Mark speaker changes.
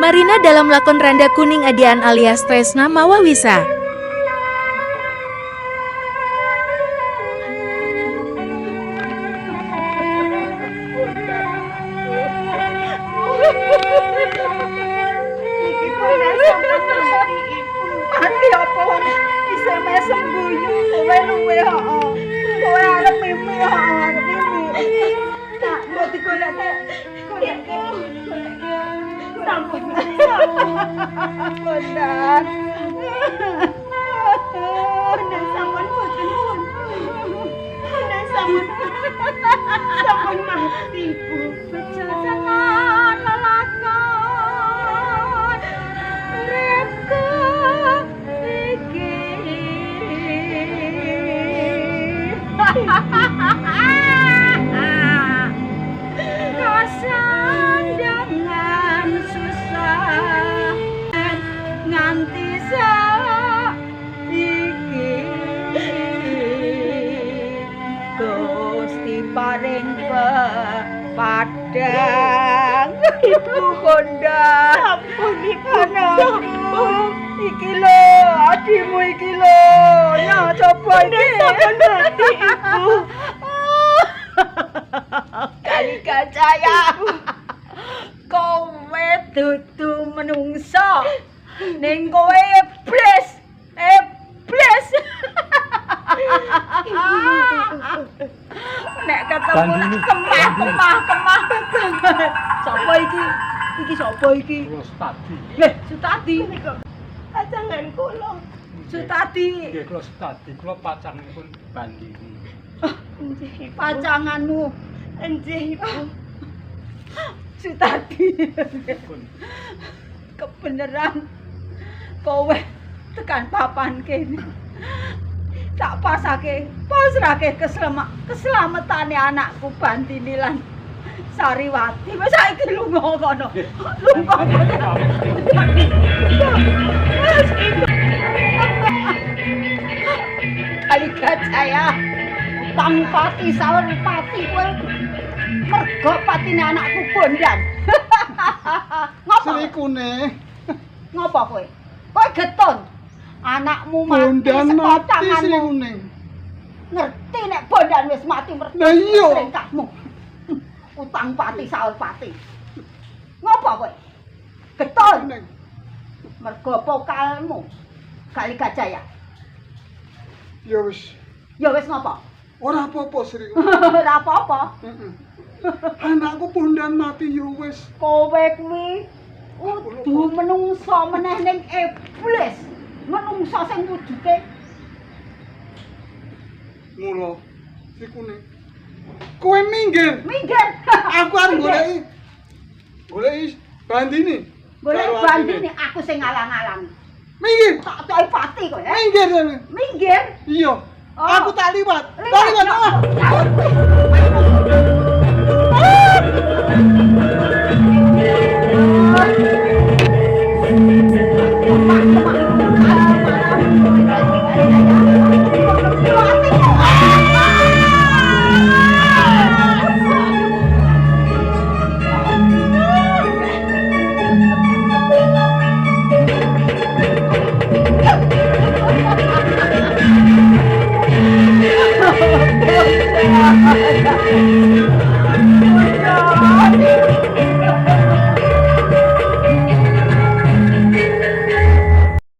Speaker 1: Marina dalam lakon Randa Kuning Adian alias Tresna Mawa Wisa.
Speaker 2: Mati apa wong bisa mesem guyu kowe luwe heeh. Kowe arep mimi heeh, arep mimi. Tak mbok digolek nek golek sampun. Bondan. Bondan sampun boten pun. Bondan sampun mati Bu. Bejajakan lelakon. Reka iki. Kasandangan susah nganti saiki Gusti paring padang Ibu Bondan ampun Ibu anakku iki lho adimu iki lho ya coba iki sampun mati Ibu kali kacaya kowe dudu menungso ning kowe iblis nek ketemu kemah sapa iki sapa iki
Speaker 3: Sutadi.
Speaker 2: leh Sutadi pacangan kula Sutadi
Speaker 3: Nggih kula Sutadi, kula pacangipun Bandini.
Speaker 2: nggih pacanganmu nggih Ibu Sutadi
Speaker 3: Pun
Speaker 2: kebeneran kowe tekan papan kene tak pasrahke keselamatane anakku Bandini lan Sariwati wis saiki lunga kono lunga kali gajaya Bang Pati sawur pati kowe mergo patine anakku Bondan ngopo
Speaker 4: Srikune
Speaker 2: ngopo kowe getun anakmu mati
Speaker 4: Bondan
Speaker 2: saka
Speaker 4: mati
Speaker 2: tanganmu
Speaker 4: Srikune.
Speaker 2: ngerti nek Bondan wis mati mergo
Speaker 4: Lah iya.
Speaker 2: ringkahmu utang pati saur pati ngopo kowe getun mergo pokalmu kali gajaya
Speaker 4: Ya wis,
Speaker 2: ya wis ngopo
Speaker 4: ora apa-apa Srikune.
Speaker 2: ora apa-apa
Speaker 4: Heeh. Anakku Bondan mati ya wis.
Speaker 2: kowe kuwi kudu menungso meneh ning iblis menungso sing wujude
Speaker 4: Mula Srikune. Kowe minggir.
Speaker 2: minggir
Speaker 4: Aku arep goleki Bandini.
Speaker 2: golek
Speaker 4: Karo
Speaker 2: bandine
Speaker 4: atine.
Speaker 2: aku sing ngalang-alang
Speaker 4: Minggir.
Speaker 2: tak toy pati kowe
Speaker 4: Minggir. Srikune.
Speaker 2: minggir
Speaker 4: Iya.
Speaker 2: Oh.
Speaker 4: Aku tak liwat. Tak liwat.
Speaker 2: liwat